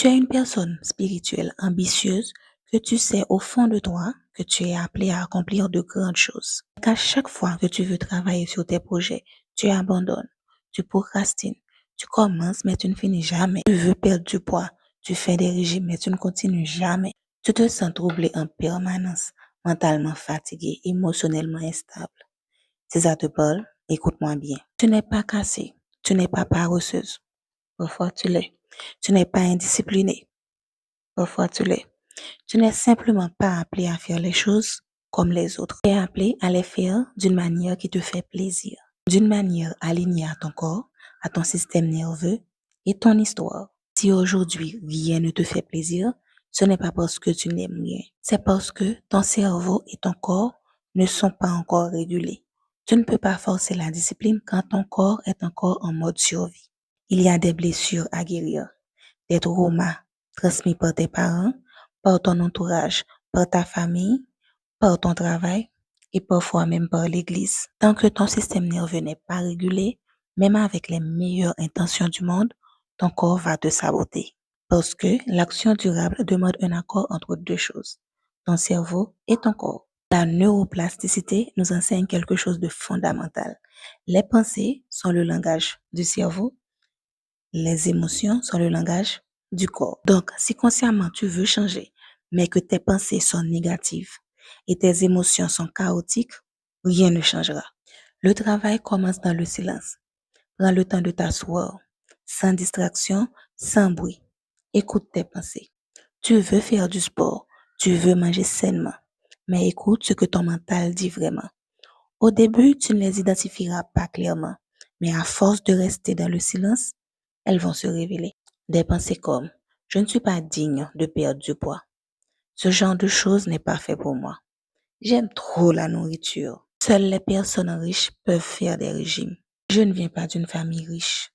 Tu es une personne spirituelle, ambitieuse, que tu sais au fond de toi que tu es appelé à accomplir de grandes choses. Qu'à chaque fois que tu veux travailler sur tes projets, tu abandonnes, tu procrastines, tu commences mais tu ne finis jamais. Tu veux perdre du poids, tu fais des régimes mais tu ne continues jamais. Tu te sens troublé en permanence, mentalement fatigué, émotionnellement instable. Si ça te parle, écoute-moi bien. Tu n'es pas cassé, tu n'es pas paresseuse. Parfois tu l'es. Tu n'es pas indiscipliné. Parfois tu l'es. Tu n'es simplement pas appelé à faire les choses comme les autres. Tu es appelé à les faire d'une manière qui te fait plaisir, d'une manière alignée à ton corps, à ton système nerveux et ton histoire. Si aujourd'hui rien ne te fait plaisir, ce n'est pas parce que tu n'aimes rien. C'est parce que ton cerveau et ton corps ne sont pas encore régulés. Tu ne peux pas forcer la discipline quand ton corps est encore en mode survie. Il y a des blessures à guérir, des traumas transmis par tes parents, par ton entourage, par ta famille, par ton travail et parfois même par l'église. Tant que ton système nerveux n'est pas régulé, même avec les meilleures intentions du monde, ton corps va te saboter. Parce que l'action durable demande un accord entre deux choses, ton cerveau et ton corps. La neuroplasticité nous enseigne quelque chose de fondamental. Les pensées sont le langage du cerveau, les émotions sont le langage du corps. Donc, si consciemment tu veux changer, mais que tes pensées sont négatives et tes émotions sont chaotiques, rien ne changera. Le travail commence dans le silence. Prends le temps de t'asseoir, sans distraction, sans bruit. Écoute tes pensées. Tu veux faire du sport, tu veux manger sainement, mais écoute ce que ton mental dit vraiment. Au début, tu ne les identifieras pas clairement, mais à force de rester dans le silence, elles vont se révéler. Des pensées comme je ne suis pas digne de perdre du poids. Ce genre de choses n'est pas fait pour moi. J'aime trop la nourriture. Seules les personnes riches peuvent faire des régimes. Je ne viens pas d'une famille riche.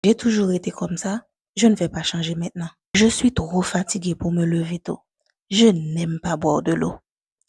J'ai toujours été comme ça. Je ne vais pas changer maintenant. Je suis trop fatiguée pour me lever tôt. Je n'aime pas boire de l'eau,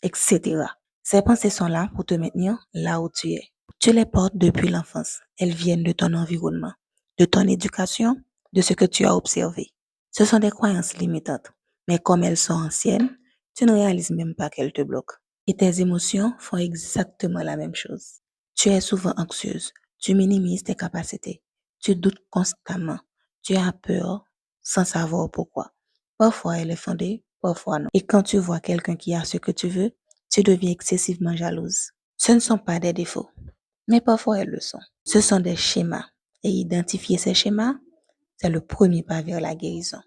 etc. Ces pensées sont là pour te maintenir là où tu es. Tu les portes depuis l'enfance. Elles viennent de ton environnement, de ton éducation, de ce que tu as observé. Ce sont des croyances limitantes, mais comme elles sont anciennes, tu ne réalises même pas qu'elles te bloquent. Et tes émotions font exactement la même chose. Tu es souvent anxieuse, tu minimises tes capacités, tu doutes constamment, tu as peur sans savoir pourquoi. Parfois elle est fondée, parfois non. Et quand tu vois quelqu'un qui a ce que tu veux, tu deviens excessivement jalouse. Ce ne sont pas des défauts, mais parfois elles le sont. Ce sont des schémas. Et identifier ces schémas, c'est le premier pas vers la guérison.